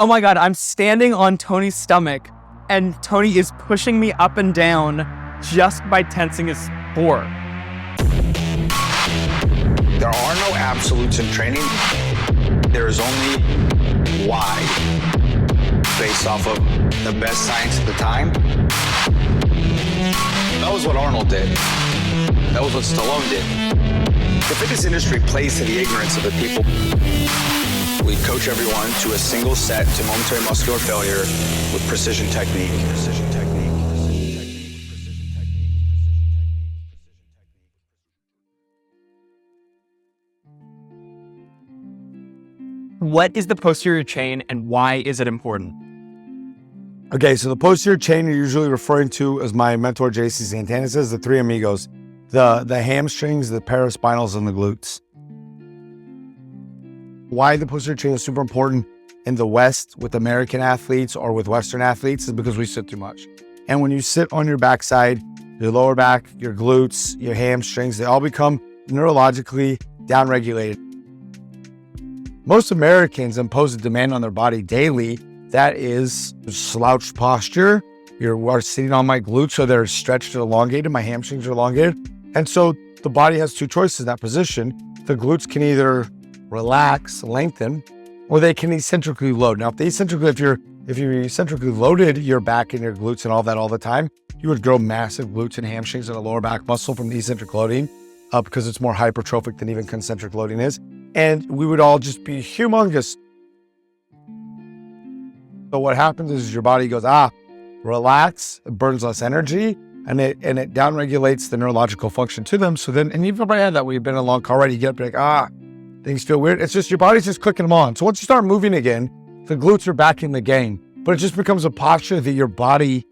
Oh my God, I'm standing on Tony's stomach and Tony is pushing me up and down just by tensing his core. There are no absolutes in training. There is only why, based off of the best science at the time. That was what Arnold did. That was what Stallone did. The fitness industry plays to the ignorance of the people. We coach everyone to a single set to momentary muscular failure with precision technique. What is the posterior chain and why is it important? Okay, so the posterior chain you're usually referring to, as my mentor JC Santana says, the three amigos, the hamstrings, the paraspinals, and the glutes. Why the posterior chain is super important in the West with American athletes or with Western athletes is because we sit too much. And when you sit on your backside, your lower back, your glutes, your hamstrings, they all become neurologically downregulated. Most Americans impose a demand on their body daily that is slouched posture. You are sitting on my glutes, so they're stretched and elongated. My hamstrings are elongated. And so the body has two choices in that position. The glutes can either relax, lengthen, or they can eccentrically load. Now, if you're eccentrically loaded your back and your glutes and all that all the time, you would grow massive glutes and hamstrings and a lower back muscle from the eccentric loading because it's more hypertrophic than even concentric loading is. And we would all just be humongous. So what happens is your body goes, relax, it burns less energy, and it downregulates the neurological function to them. So then, and you've probably had that when you've been in a long car ride, you get up and like, things feel weird. It's just your body's just clicking them on. So once you start moving again, the glutes are back in the game. But it just becomes a posture that your body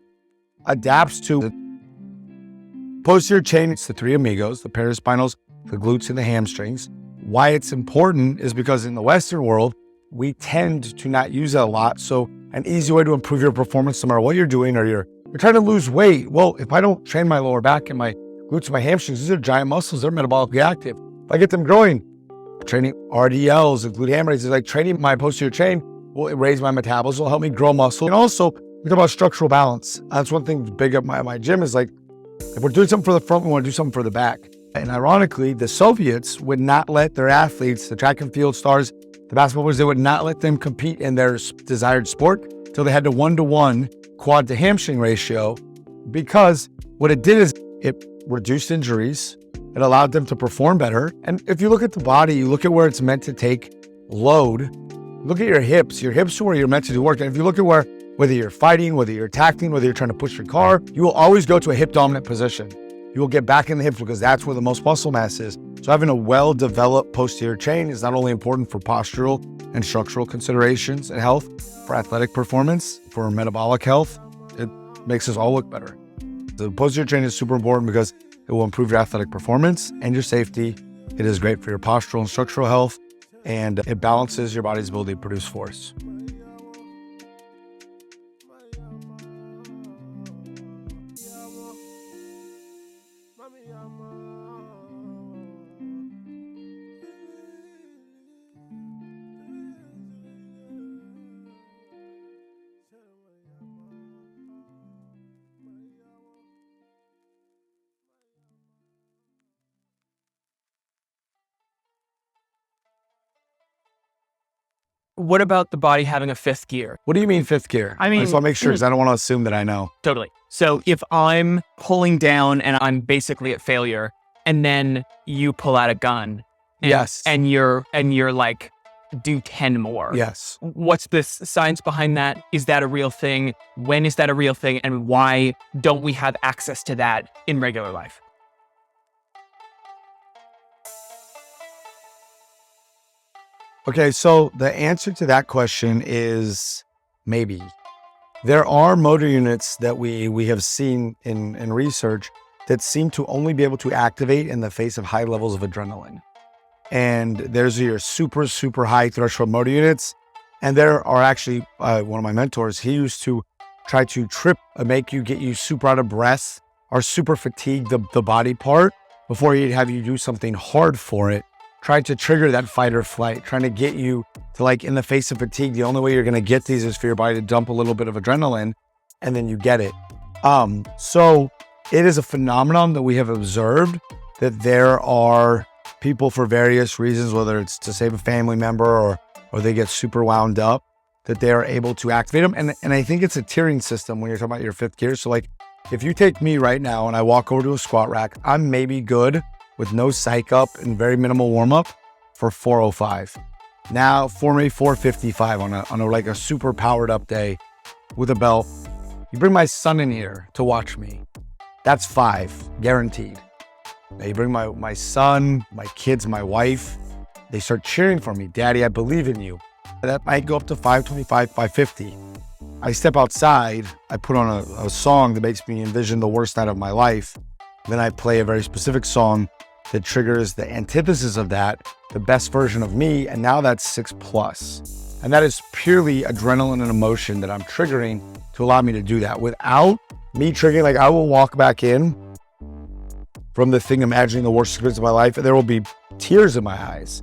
adapts to. The posterior chain, it's the three amigos, the paraspinals, the glutes, and the hamstrings. Why it's important is because in the Western world, we tend to not use it a lot. So an easy way to improve your performance, no matter what you're doing, or you're trying to lose weight. Well, if I don't train my lower back and my glutes and my hamstrings, these are giant muscles, they're metabolically active. If I get them growing, training RDLs and glute ham raises, like training my posterior chain will raise my metabolism, will help me grow muscle. And also, we talk about structural balance. That's one thing big at my gym is like, if we're doing something for the front, we want to do something for the back. And ironically, the Soviets would not let their athletes, the track and field stars, the basketball players, they would not let them compete in their desired sport until they had the 1-to-1 quad to hamstring ratio, because what it did is it reduced injuries. It allowed them to perform better. And if you look at the body, you look at where it's meant to take load, look at your hips. Your hips are where you're meant to do work. And if you look at whether you're fighting, whether you're tackling, whether you're trying to push your car, you will always go to a hip dominant position. You will get back in the hips because that's where the most muscle mass is. So having a well-developed posterior chain is not only important for postural and structural considerations and health, for athletic performance, for metabolic health, it makes us all look better. The posterior chain is super important because it will improve your athletic performance and your safety. It is great for your postural and structural health, and it balances your body's ability to produce force. What about the body having a fifth gear? What do you mean fifth gear? I mean, I just want to make sure because I don't want to assume that I know. Totally. So if I'm pulling down and I'm basically at failure, and then you pull out a gun, Yes. and you're like, do 10 more. Yes. What's the science behind that? Is that a real thing? When is that a real thing? And why don't we have access to that in regular life? Okay, so the answer to that question is maybe. There are motor units that we have seen in research that seem to only be able to activate in the face of high levels of adrenaline. And there's your super, super high threshold motor units. And there are actually, one of my mentors, he used to try to get you super out of breath or super fatigued the body part before he'd have you do something hard for it trying to trigger that fight or flight, trying to get you to, like, in the face of fatigue, the only way you're going to get these is for your body to dump a little bit of adrenaline, and then you get it. So it is a phenomenon that we have observed, that there are people for various reasons, whether it's to save a family member or they get super wound up, that they are able to activate them. And I think it's a tiering system when you're talking about your fifth gear. So like, if you take me right now and I walk over to a squat rack, I'm maybe good with no psych up and very minimal warm up for 405. Now for me, 455 on a like a super powered up day with a belt. You bring my son in here to watch me, that's 5 guaranteed. Now you bring my son, my kids, my wife, they start cheering for me. Daddy, I believe in you. That might go up to 525, 550. I step outside, I put on a song that makes me envision the worst night of my life. Then I play a very specific song that triggers the antithesis of that, the best version of me, and now that's 6+. And that is purely adrenaline and emotion that I'm triggering to allow me to do that. Without me triggering, like, I will walk back in from the thing imagining the worst experience of my life, and there will be tears in my eyes.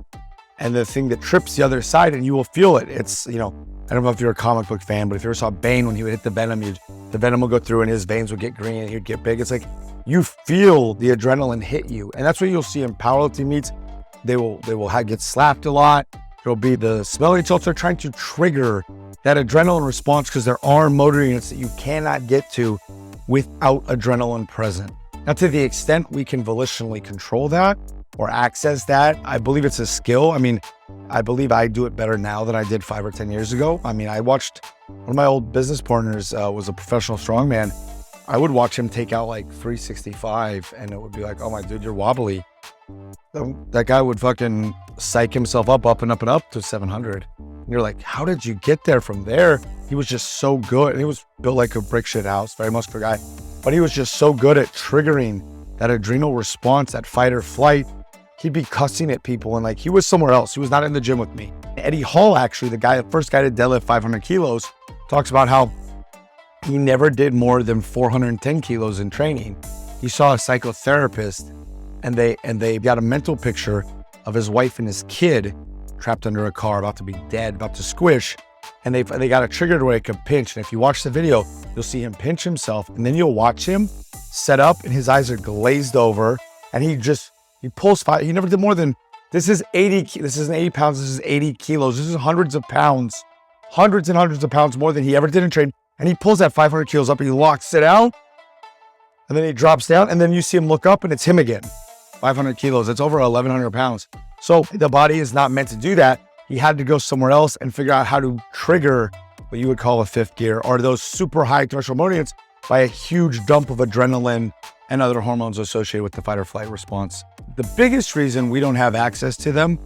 And the thing that trips the other side, and you will feel it. It's, you know, I don't know if you're a comic book fan, but if you ever saw Bane, when he would hit the venom, the venom will go through and his veins would get green and he'd get big. It's like, you feel the adrenaline hit you. And that's what you'll see in powerlifting meets. They will get slapped a lot. There'll be the smelly tilts. They're trying to trigger that adrenaline response because there are motor units that you cannot get to without adrenaline present. Now, to the extent we can volitionally control that or access that, I believe it's a skill. I mean, I believe I do it better now than I did 5 or 10 years ago. I mean, I watched one of my old business partners was a professional strongman. I would watch him take out like 365 and it would be like, oh my dude, you're wobbly. That guy would fucking psych himself up and up and up to 700. And you're like, how did you get there from there? He was just so good. And he was built like a brick shit house, very muscular guy. But he was just so good at triggering that adrenal response, that fight or flight. He'd be cussing at people and like, he was somewhere else. He was not in the gym with me. Eddie Hall, actually, the first guy to deadlift 500 kilos, talks about how he never did more than 410 kilos in training. He saw a psychotherapist and they got a mental picture of his wife and his kid trapped under a car, about to be dead, about to squish. And they got it triggered where it could pinch. And if you watch the video, you'll see him pinch himself and then you'll watch him set up and his eyes are glazed over and he pulls 5. He never did more than, this isn't 80 pounds. This is 80 kilos. This is hundreds and hundreds of pounds more than he ever did in training. And he pulls that 500 kilos up and he locks it out. And then he drops down and then you see him look up and it's him again. 500 kilos. It's over 1,100 pounds. So the body is not meant to do that. He had to go somewhere else and figure out how to trigger what you would call a fifth gear or those super high threshold motor units by a huge dump of adrenaline and other hormones associated with the fight or flight response. The biggest reason we don't have access to them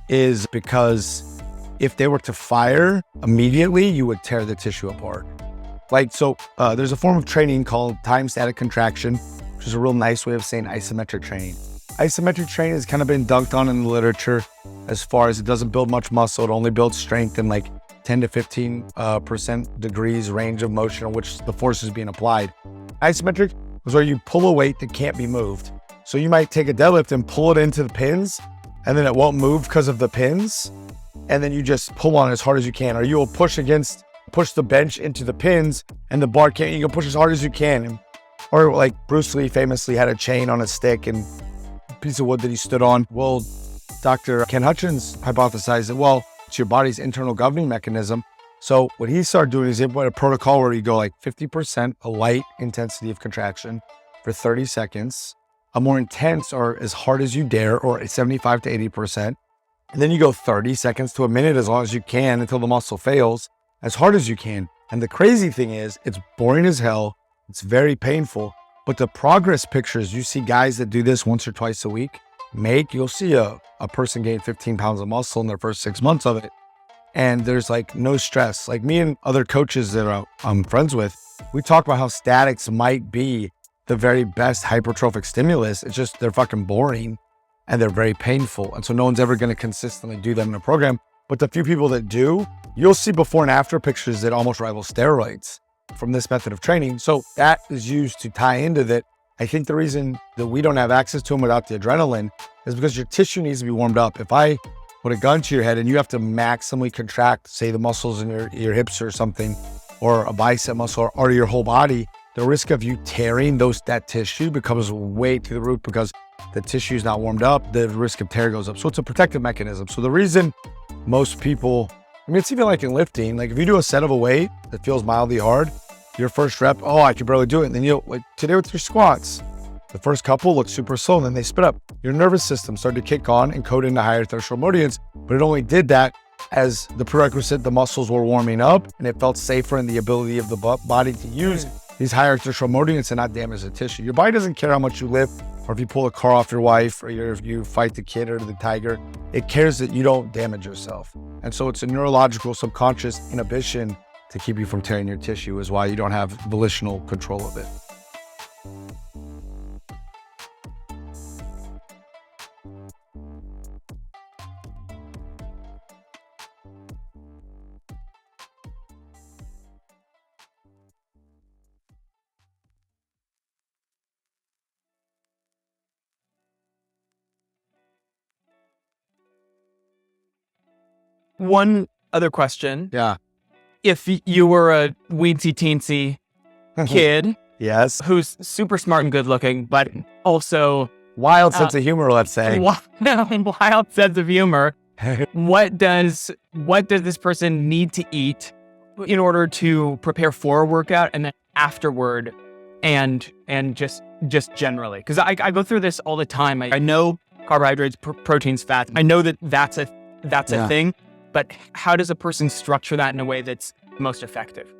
is because if they were to fire immediately, you would tear the tissue apart. Like, so there's a form of training called time static contraction, which is a real nice way of saying isometric training. Isometric training has kind of been dunked on in the literature as far as it doesn't build much muscle. It only builds strength in like 10 to 15% degrees range of motion in which the force is being applied. Isometric is where you pull a weight that can't be moved. So you might take a deadlift and pull it into the pins and then it won't move because of the pins. And then you just pull on as hard as you can, or you will push the bench into the pins and the bar can't, you can push as hard as you can. Or like Bruce Lee famously had a chain on a stick and a piece of wood that he stood on. Well, Dr. Ken Hutchins hypothesized that, well, it's your body's internal governing mechanism. So what he started doing is he put a protocol where you go like 50% a light intensity of contraction for 30 seconds, a more intense or as hard as you dare, or 75 to 80%. And then you go 30 seconds to a minute as long as you can until the muscle fails, as hard as you can. And the crazy thing is, it's boring as hell. It's very painful. But the progress pictures, you see guys that do this once or twice a week you'll see a person gain 15 pounds of muscle in their first 6 months of it. And there's like no stress. Like me and other coaches that I'm friends with, we talk about how statics might be the very best hypertrophic stimulus. It's just, they're fucking boring and they're very painful. And so no one's ever going to consistently do them in a program. But the few people that do, you'll see before and after pictures that almost rival steroids from this method of training. So that is used to tie into that. I think the reason that we don't have access to them without the adrenaline is because your tissue needs to be warmed up. If I put a gun to your head and you have to maximally contract, say the muscles in your hips or something, or a bicep muscle or your whole body, the risk of you tearing that tissue becomes way to the roof because the tissue is not warmed up. The risk of tear goes up. So it's a protective mechanism. So the reason most people, I mean, it's even like in lifting, like if you do a set of a weight that feels mildly hard, your first rep, oh, I can barely do it. And then like today with your squats, the first couple look super slow and then they spit up. Your nervous system started to kick on and code into higher threshold meridians, but it only did that as the prerequisite, the muscles were warming up and it felt safer in the ability of the body to use these higher threshold meridians and not damage the tissue. Your body doesn't care how much you lift or if you pull a car off your wife or if you fight the kid or the tiger. It cares that you don't damage yourself. And so it's a neurological subconscious inhibition to keep you from tearing your tissue is why you don't have volitional control of it. One other question. Yeah. If you were a weensy teensy kid Yes. who's super smart and good looking, but also Wild sense of humor, let's say. wild sense of humor, what does this person need to eat in order to prepare for a workout and then afterward and just generally? Because I go through this all the time. I know carbohydrates, proteins, fats. I know that's a thing. But how does a person structure that in a way that's most effective?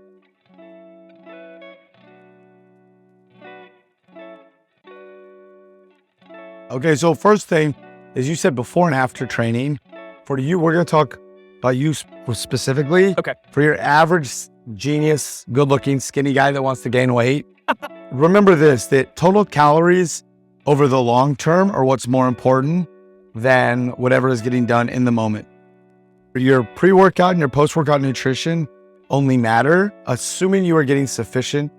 Okay, so first thing is you said before and after training. For you, we're going to talk about you specifically. Okay. For your average genius, good-looking, skinny guy that wants to gain weight, remember this, that total calories over the long term are what's more important than whatever is getting done in the moment. Your pre-workout and your post-workout nutrition only matter assuming you are getting sufficient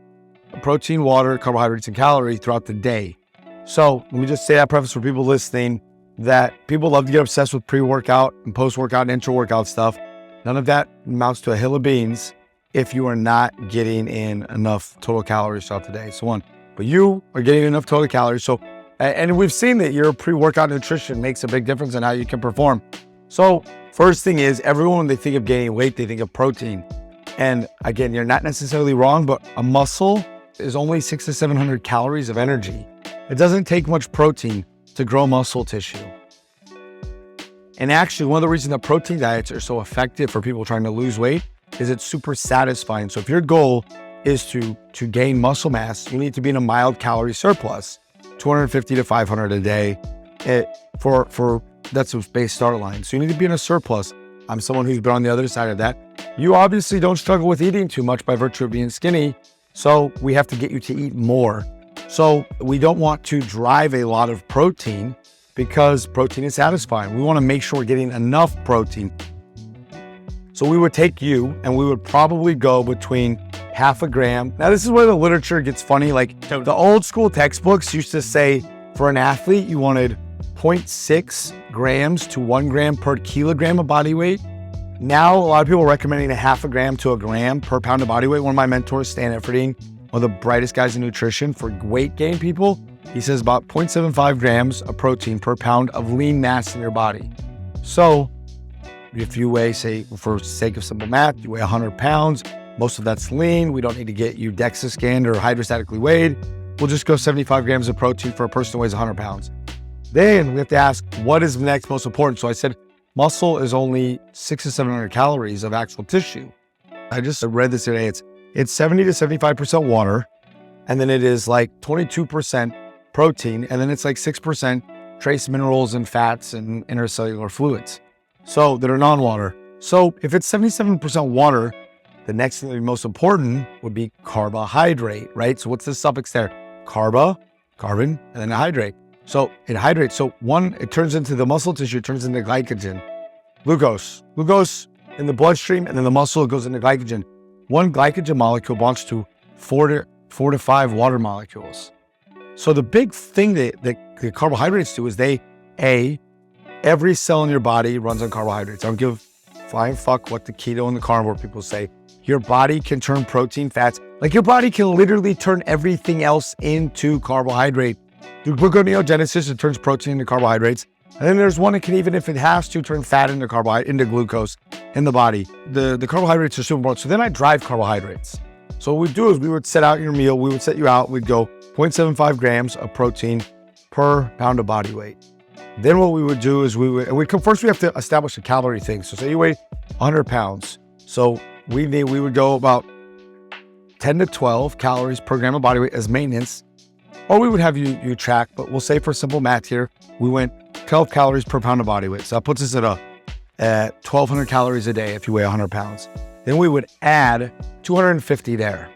protein, water, carbohydrates, and calories throughout the day. So let me just say that preface for people listening that people love to get obsessed with pre-workout and post-workout and intra-workout stuff. None of that amounts to a hill of beans if you are not getting in enough total calories throughout the day. So one, but you are getting enough total calories. So, and we've seen that your pre-workout nutrition makes a big difference in how you can perform. So first thing is, everyone, when they think of gaining weight, they think of protein. And again, you're not necessarily wrong, but a muscle is only 600 to 700 calories of energy. It doesn't take much protein to grow muscle tissue. And actually, one of the reasons that protein diets are so effective for people trying to lose weight is it's super satisfying. So if your goal is to gain muscle mass, you need to be in a mild calorie surplus, 250 to 500 a day. That's a base start line. So you need to be in a surplus. I'm someone who's been on the other side of that. You obviously don't struggle with eating too much by virtue of being skinny. So we have to get you to eat more. So we don't want to drive a lot of protein because protein is satisfying. We want to make sure we're getting enough protein. So we would take you and we would probably go between half a gram. Now this is where the literature gets funny. Like the old school textbooks used to say for an athlete, you wanted 0.6 grams to 1 gram per kilogram of body weight. Now, a lot of people are recommending a half a gram to a gram per pound of body weight. One of my mentors, Stan Efferding, one of the brightest guys in nutrition for weight gain people, he says about 0.75 grams of protein per pound of lean mass in your body. So if you weigh, say, for sake of simple math, you weigh 100 pounds, most of that's lean. We don't need to get you DEXA scanned or hydrostatically weighed. We'll just go 75 grams of protein for a person who weighs 100 pounds. Then we have to ask, what is next most important? So I said, muscle is only 600 to 700 calories of actual tissue. I just read this today. It's 70 to 75% water, and then it is like 22% protein, and then it's like 6% trace minerals and fats and intercellular fluids. So that are non-water. So if it's 77% water, the next thing that would be most important would be carbohydrate, right? So what's the suffix there? Carbon, and then a hydrate. So it hydrates. So one, it turns into the muscle tissue, it turns into glycogen. Glucose in the bloodstream, and then the muscle goes into glycogen. One glycogen molecule bonds to 4 to 5 water molecules. So the big thing that the carbohydrates do is they Every cell in your body runs on carbohydrates. I don't give a flying fuck what the keto and the carnivore people say. Your body can turn protein, fats. Like your body can literally turn everything else into carbohydrate. Through gluconeogenesis, it turns protein into carbohydrates. And then there's one that can, even if it has to, turn fat into glucose in the body. The carbohydrates are super important. So then I drive carbohydrates. So what we do is we would set out your meal. We would set you out. We'd go 0.75 grams of protein per pound of body weight. Then what we would do is first we have to establish a calorie thing. So say you weigh 100 pounds. So we would go about 10 to 12 calories per gram of body weight as maintenance, or we would have you track, but we'll say for simple math here, we went 12 calories per pound of body weight. So that puts us at 1,200 calories a day if you weigh 100 pounds. Then we would add 250 there.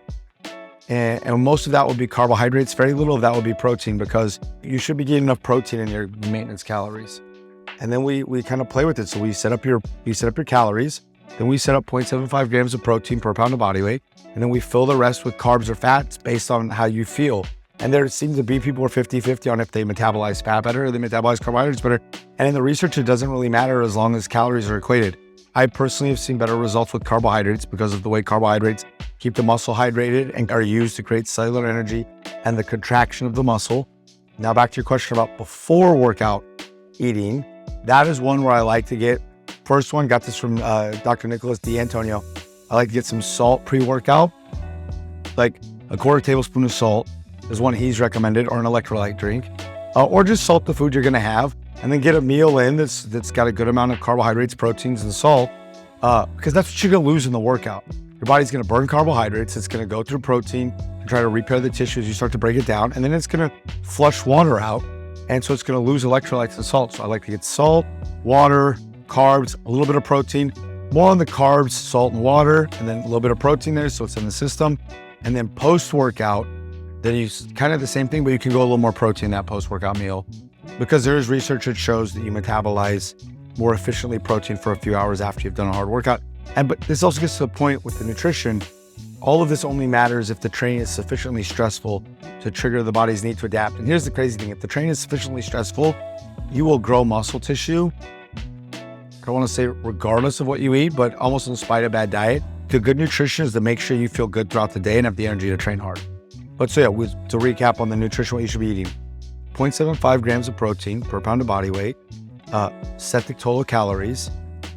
And most of that would be carbohydrates. Very little of that would be protein, because you should be getting enough protein in your maintenance calories. And then we kind of play with it. So you set up your calories. Then we set up 0.75 grams of protein per pound of body weight. And then we fill the rest with carbs or fats based on how you feel. And there seems to be people who are 50-50 on if they metabolize fat better or they metabolize carbohydrates better. And in the research, it doesn't really matter as long as calories are equated. I personally have seen better results with carbohydrates because of the way carbohydrates keep the muscle hydrated and are used to create cellular energy and the contraction of the muscle. Now back to your question about before workout eating. That is one where I like to get, first one, got this from Dr. Nicholas D'Antonio. I like to get some salt pre-workout, like a quarter tablespoon of salt is one he's recommended, or an electrolyte drink, or just salt the food you're gonna have, and then get a meal in that's got a good amount of carbohydrates, proteins, and salt, because that's what you're gonna lose in the workout. Your body's gonna burn carbohydrates, it's gonna go through protein and try to repair the tissue as you start to break it down, and then it's gonna flush water out, and so it's gonna lose electrolytes and salt. So I like to get salt, water, carbs, a little bit of protein, more on the carbs, salt and water, and then a little bit of protein there so it's in the system. And then post-workout, then you kind of the same thing, but you can go a little more protein in that post-workout meal, because there is research that shows that you metabolize more efficiently protein for a few hours after you've done a hard workout. But this also gets to the point with the nutrition. All of this only matters if the training is sufficiently stressful to trigger the body's need to adapt. And here's the crazy thing. If the training is sufficiently stressful, you will grow muscle tissue. I don't want to say regardless of what you eat, but almost in spite of bad diet. The good nutrition is to make sure you feel good throughout the day and have the energy to train hard. But so yeah, to recap on the nutrition, what you should be eating: 0.75 grams of protein per pound of body weight, set the total calories,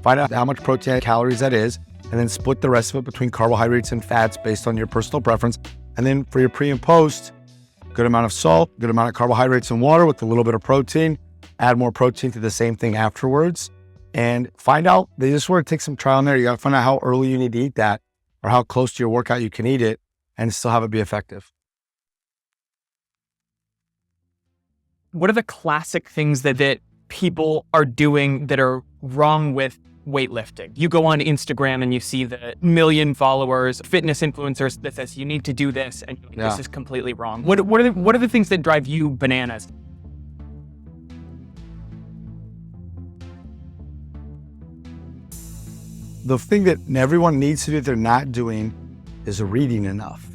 find out how much protein and calories that is, and then split the rest of it between carbohydrates and fats based on your personal preference. And then for your pre and post, good amount of salt, good amount of carbohydrates and water with a little bit of protein. Add more protein to the same thing afterwards. And find out, they just want to take some trial and error. You got to find out how early you need to eat that, or how close to your workout you can eat it and still have it be effective. What are the classic things that people are doing that are wrong with weightlifting? You go on Instagram and you see the million followers, fitness influencers that says you need to do this, and this is completely wrong. What are the things that drive you bananas? The thing that everyone needs to do that they're not doing is reading enough.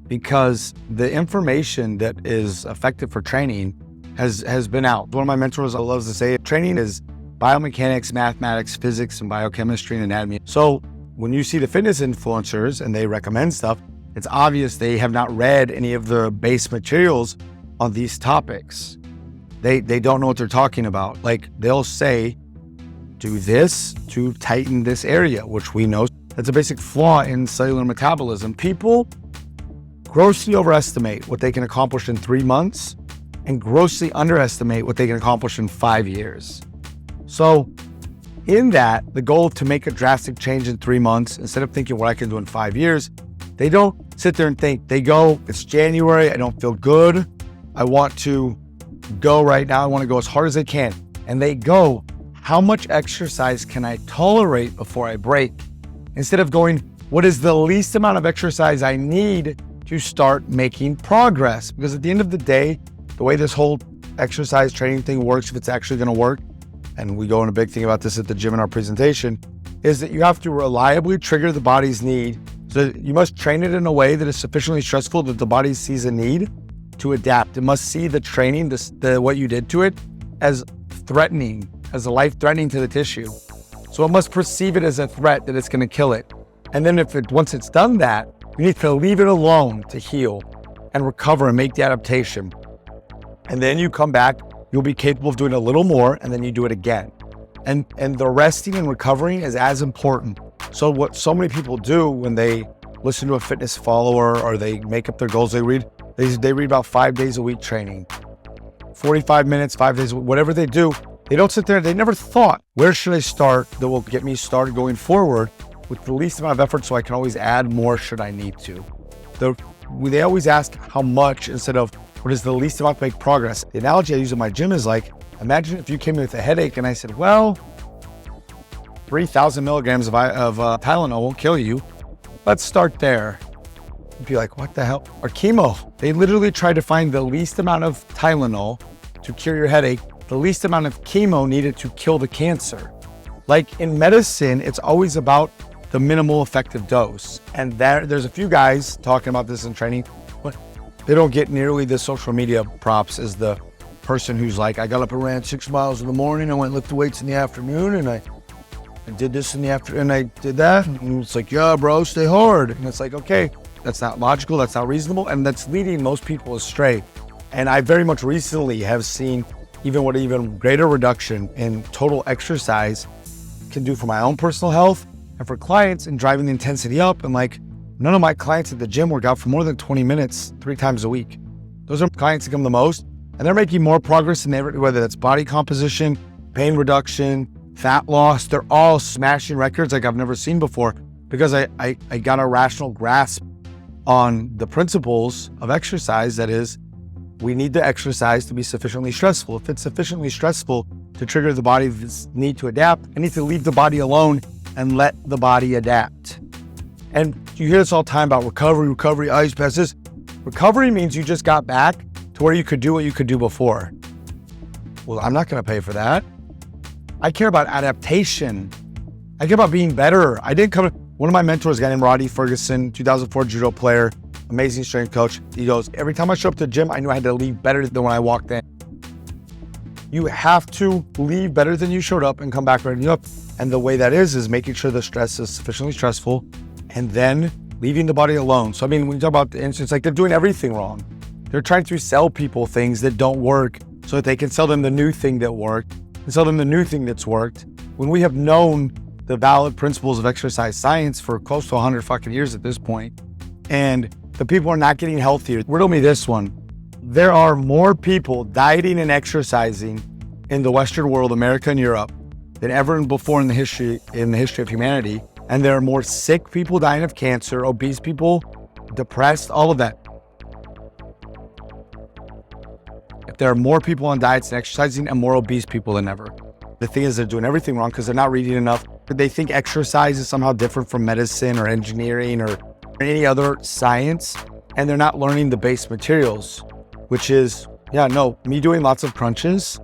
Because the information that is effective for training has been out. One of my mentors loves to say, training is biomechanics, mathematics, physics, and biochemistry and anatomy. So when you see the fitness influencers and they recommend stuff, it's obvious they have not read any of the base materials on these topics. They don't know what they're talking about. Like, they'll say, do this to tighten this area, which we know that's a basic flaw in cellular metabolism. People grossly overestimate what they can accomplish in 3 months and grossly underestimate what they can accomplish in 5 years. So in that, the goal to make a drastic change in 3 months, instead of thinking what I can do in 5 years, they don't sit there and think. They go, it's January, I don't feel good, I want to go right now, I want to go as hard as I can. And they go, how much exercise can I tolerate before I break? Instead of going, what is the least amount of exercise I need to start making progress? Because at the end of the day, the way this whole exercise training thing works, if it's actually going to work, and we go in a big thing about this at the gym in our presentation, is that you have to reliably trigger the body's need. So you must train it in a way that is sufficiently stressful that the body sees a need to adapt. It must see the training, what you did to it, as threatening, as a life threatening to the tissue. So it must perceive it as a threat that it's going to kill it. And then once it's done that, you need to leave it alone to heal and recover and make the adaptation. And then you come back, you'll be capable of doing a little more, and then you do it again. And the resting and recovering is as important. So what so many people do when they listen to a fitness follower or they make up their goals, they read about 5 days a week training, 45 minutes, 5 days, whatever they do. They don't sit there. They never thought, where should I start that will get me started going forward with the least amount of effort so I can always add more should I need to. They always ask how much instead of what is the least amount to make progress. The analogy I use in my gym is like, imagine if you came in with a headache and I said, well, 3,000 milligrams of Tylenol won't kill you. Let's start there. You'd be like, what the hell? Or chemo. They literally try to find the least amount of Tylenol to cure your headache, the least amount of chemo needed to kill the cancer. Like in medicine, it's always about the minimal effective dose. And there's a few guys talking about this in training, but they don't get nearly the social media props as the person who's like, I got up and ran 6 miles in the morning, I went lifted weights in the afternoon, and I did this in the afternoon, and I did that. And it's like, yeah, bro, stay hard. And it's like, okay, that's not logical, that's not reasonable, and that's leading most people astray. And I very much recently have seen what even greater reduction in total exercise can do for my own personal health and for clients in driving the intensity up. And like, none of my clients at the gym work out for more than 20 minutes 3 times a week. Those are clients that come the most, and they're making more progress than ever, whether that's body composition, pain reduction, fat loss. They're all smashing records like I've never seen before because I got a rational grasp on the principles of exercise. That is, we need the exercise to be sufficiently stressful. If it's sufficiently stressful to trigger the body's need to adapt, I need to leave the body alone and let the body adapt. And you hear this all the time about recovery, ice passes. Recovery means you just got back to where you could do what you could do before. Well, I'm not going to pay for that. I care about adaptation. I care about being better. One of my mentors, a guy named Roddy Ferguson, 2004 judo player, amazing strength coach. He goes, every time I show up to the gym, I knew I had to leave better than when I walked in. You have to leave better than you showed up and come back ready up. And the way that is making sure the stress is sufficiently stressful and then leaving the body alone. So, I mean, when you talk about the instance, like they're doing everything wrong. They're trying to sell people things that don't work so that they can sell them the new thing that worked and sell them the new thing that's worked. When we have known the valid principles of exercise science for close to 100 fucking years at this point, and the people are not getting healthier. Riddle me this one. There are more people dieting and exercising in the Western world, America and Europe, than ever before in the history of humanity. And there are more sick people dying of cancer, obese people, depressed, all of that. There are more people on diets and exercising and more obese people than ever. The thing is, they're doing everything wrong because they're not reading enough. They think exercise is somehow different from medicine or engineering or any other science, and they're not learning the base materials, which is, me doing lots of crunches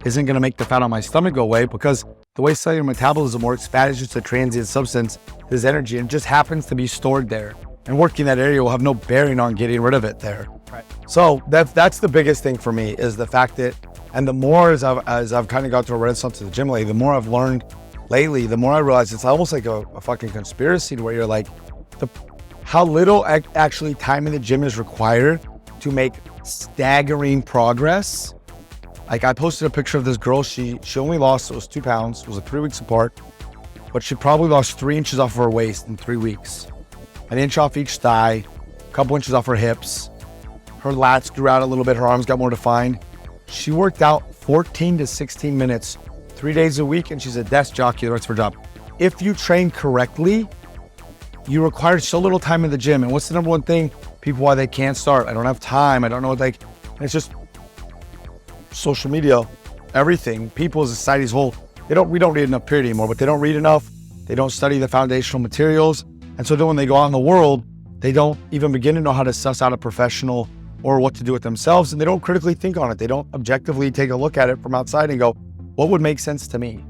isn't going to make the fat on my stomach go away, because the way cellular metabolism works, fat is just a transient substance. There's energy and it just happens to be stored there, and working that area will have no bearing on getting rid of it there. Right. So that's the biggest thing for me, is the fact that, and the more as I've kind of got to a renaissance of the gym lately, the more I've learned lately, the more I realize it's almost like a fucking conspiracy, where you're like, how little actually time in the gym is required to make staggering progress. Like, I posted a picture of this girl, she only lost, it was 2 pounds, it was 3 weeks apart, but she probably lost 3 inches off her waist in 3 weeks. An inch off each thigh, a couple inches off her hips. Her lats grew out a little bit, her arms got more defined. She worked out 14 to 16 minutes, 3 days a week, and she's a desk jockey the rest of her job. If you train correctly, you require so little time in the gym. And what's the number one thing? People, why they can't start? I don't have time. I don't know what and it's just social media, everything. People as a society as a whole, we don't read enough period anymore, but they don't read enough. They don't study the foundational materials. And so then when they go out in the world, they don't even begin to know how to suss out a professional or what to do with themselves. And they don't critically think on it. They don't objectively take a look at it from outside and go, what would make sense to me?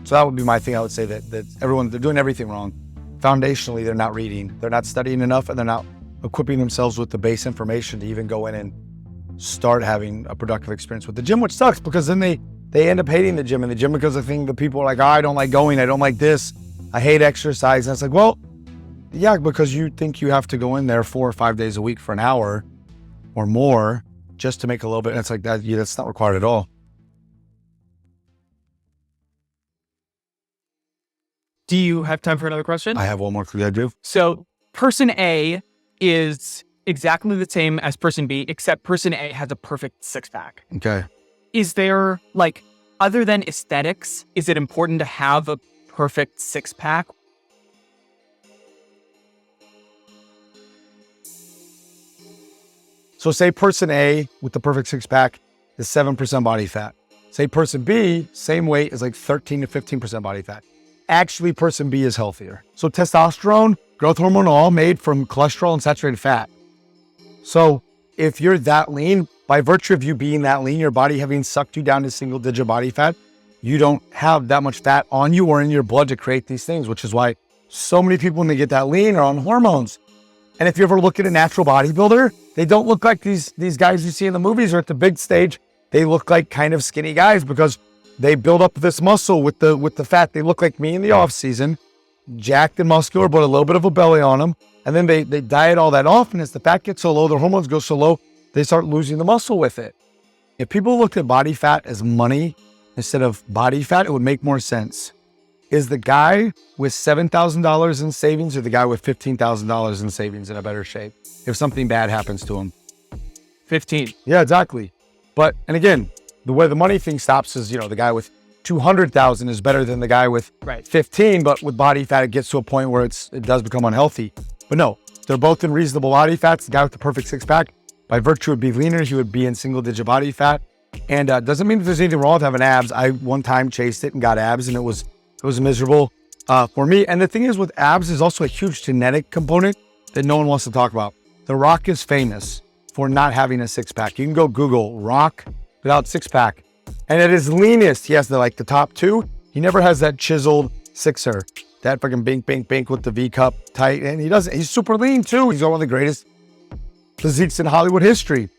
So that would be my thing. I would say that they're doing everything wrong. Foundationally, they're not reading, they're not studying enough, and they're not equipping themselves with the base information to even go in and start having a productive experience with the gym, which sucks because then they end up hating the gym, and the gym becomes a thing that people are like, oh, I don't like going, I don't like this, I hate exercise. And it's like, well, yeah, because you think you have to go in there 4 or 5 days a week for an hour or more just to make a little bit. And it's like that. Yeah, that's not required at all. Do you have time for another question? I have one more clue. I do. So person A is exactly the same as person B, except person A has a perfect six-pack. Okay. Is there, like, other than aesthetics, is it important to have a perfect six-pack? So say person A with the perfect six-pack is 7% body fat. Say person B, same weight, is like 13 to 15% body fat. Actually, person B is healthier. So testosterone, growth hormone, all made from cholesterol and saturated fat. So if you're that lean, by virtue of you being that lean, your body having sucked you down to single-digit body fat, you don't have that much fat on you or in your blood to create these things, which is why so many people, when they get that lean, are on hormones. And if you ever look at a natural bodybuilder, they don't look like these guys you see in the movies or at the big stage. They look like kind of skinny guys because they build up this muscle with the fat. They look like me in the off season, jacked and muscular, but a little bit of a belly on them. And then they diet all that off. And as the fat gets so low, their hormones go so low, they start losing the muscle with it. If people looked at body fat as money instead of body fat, it would make more sense. Is the guy with $7,000 in savings or the guy with $15,000 in savings in a better shape if something bad happens to him? 15. Yeah, exactly. But, and again, the way the money thing stops is, the guy with 200,000 is better than the guy with 15, but with body fat, it gets to a point where it does become unhealthy. But no, they're both in reasonable body fats. The guy with the perfect six-pack, by virtue of being leaner, he would be in single-digit body fat. And doesn't mean that there's anything wrong with having abs. I one time chased it and got abs, and it was miserable for me. And the thing is with abs is also a huge genetic component that no one wants to talk about. The Rock is famous for not having a six-pack. You can go Google Rock without six-pack. And at his leanest, he has the top two. He never has that chiseled sixer, that fucking bink with the V cup tight. And he's super lean too. He's one of the greatest physiques in Hollywood history.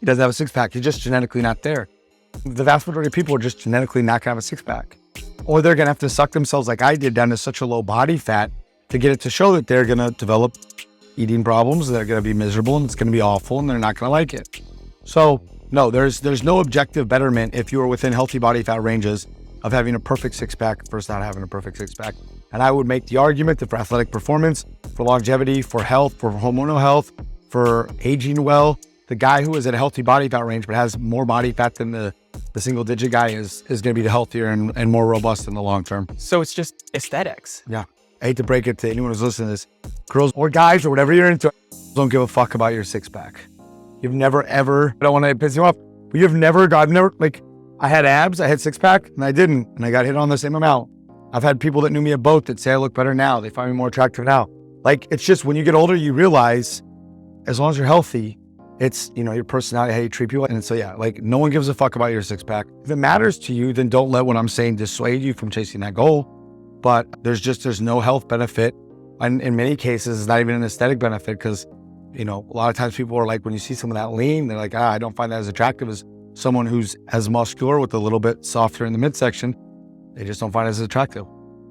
He doesn't have a six-pack. He's just genetically not there. The vast majority of people are just genetically not gonna have a six-pack. Or they're gonna have to suck themselves like I did down to such a low body fat to get it to show that they're gonna develop eating problems. They're gonna be miserable and it's gonna be awful and they're not gonna like it. So no, there's no objective betterment if you are within healthy body fat ranges of having a perfect six-pack versus not having a perfect six-pack. And I would make the argument that for athletic performance, for longevity, for health, for hormonal health, for aging well, the guy who is at a healthy body fat range but has more body fat than the single-digit guy is going to be the healthier and more robust in the long term. So it's just aesthetics. Yeah. I hate to break it to anyone who's listening to this. Girls or guys or whatever you're into, don't give a fuck about your six-pack. You've never, ever, I don't want to piss you off, but I had abs, I had six-pack, and I didn't, and I got hit on the same amount. I've had people that knew me at both that say I look better now. They find me more attractive now. It's just when you get older, you realize as long as you're healthy, it's, your personality, how you treat people. And so, yeah, no one gives a fuck about your six-pack. If it matters to you, then don't let what I'm saying dissuade you from chasing that goal. But there's no health benefit. And in many cases, it's not even an aesthetic benefit because, a lot of times people are like, when you see someone that lean, they're like, I don't find that as attractive as someone who's as muscular with a little bit softer in the midsection. They just don't find it as attractive.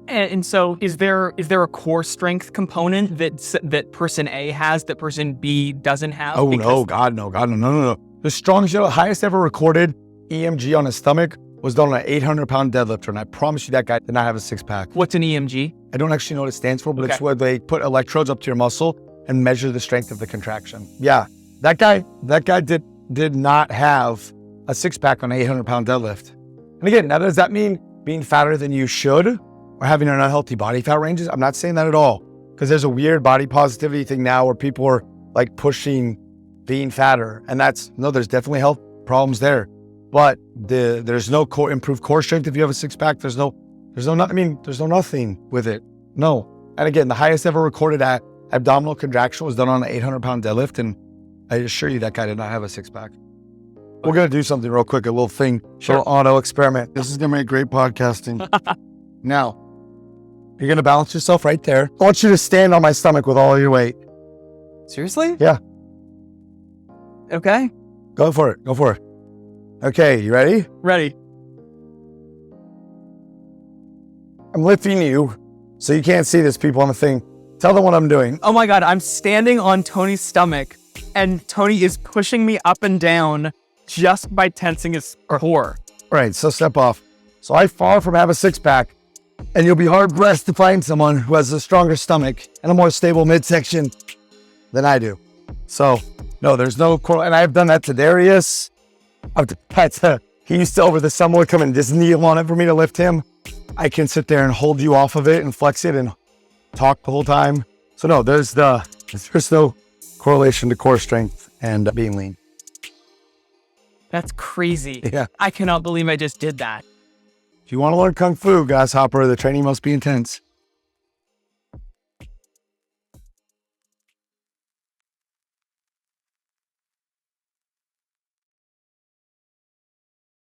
And so is there a core strength component that person A has that person B doesn't have? Oh, no, God, no. The strongest, highest ever recorded EMG on his stomach was done on an 800-pound deadlifter. And I promise you that guy did not have a six-pack. What's an EMG? I don't actually know what it stands for, but It's where they put electrodes up to your muscle and measure the strength of the contraction. Yeah, that guy did not have a six-pack on an 800-pound deadlift. And again, now does that mean being fatter than you should or having an unhealthy body fat ranges? I'm not saying that at all, because there's a weird body positivity thing now where people are pushing being fatter, and there's definitely health problems there. But there's no improved core strength if you have a six-pack. There's no nothing with it. No. And again, the highest ever recorded abdominal contraction was done on an 800-pound deadlift, and I assure you that guy did not have a six-pack. We're going to do something real quick, a little thing, sure. Little auto experiment. This is going to make great podcasting. Now, you're going to balance yourself right there. I want you to stand on my stomach with all your weight. Seriously? Yeah. Okay. Go for it. Go for it. Okay, you ready? Ready. I'm lifting you, so you can't see this, people, on the thing. Tell them what I'm doing. Oh my God, I'm standing on Tony's stomach and Tony is pushing me up and down just by tensing his core. All right, so step off. So I far from have a six-pack, and you'll be hard-pressed to find someone who has a stronger stomach and a more stable midsection than I do. So, no, there's no correlation. And I've done that to Darius. He used to, over the summer, would come and just kneel on it for me to lift him. I can sit there and hold you off of it and flex it and talk the whole time. So no, there's no correlation to core strength and being lean. That's crazy. Yeah. I cannot believe I just did that. If you want to learn Kung Fu, Grasshopper, the training must be intense.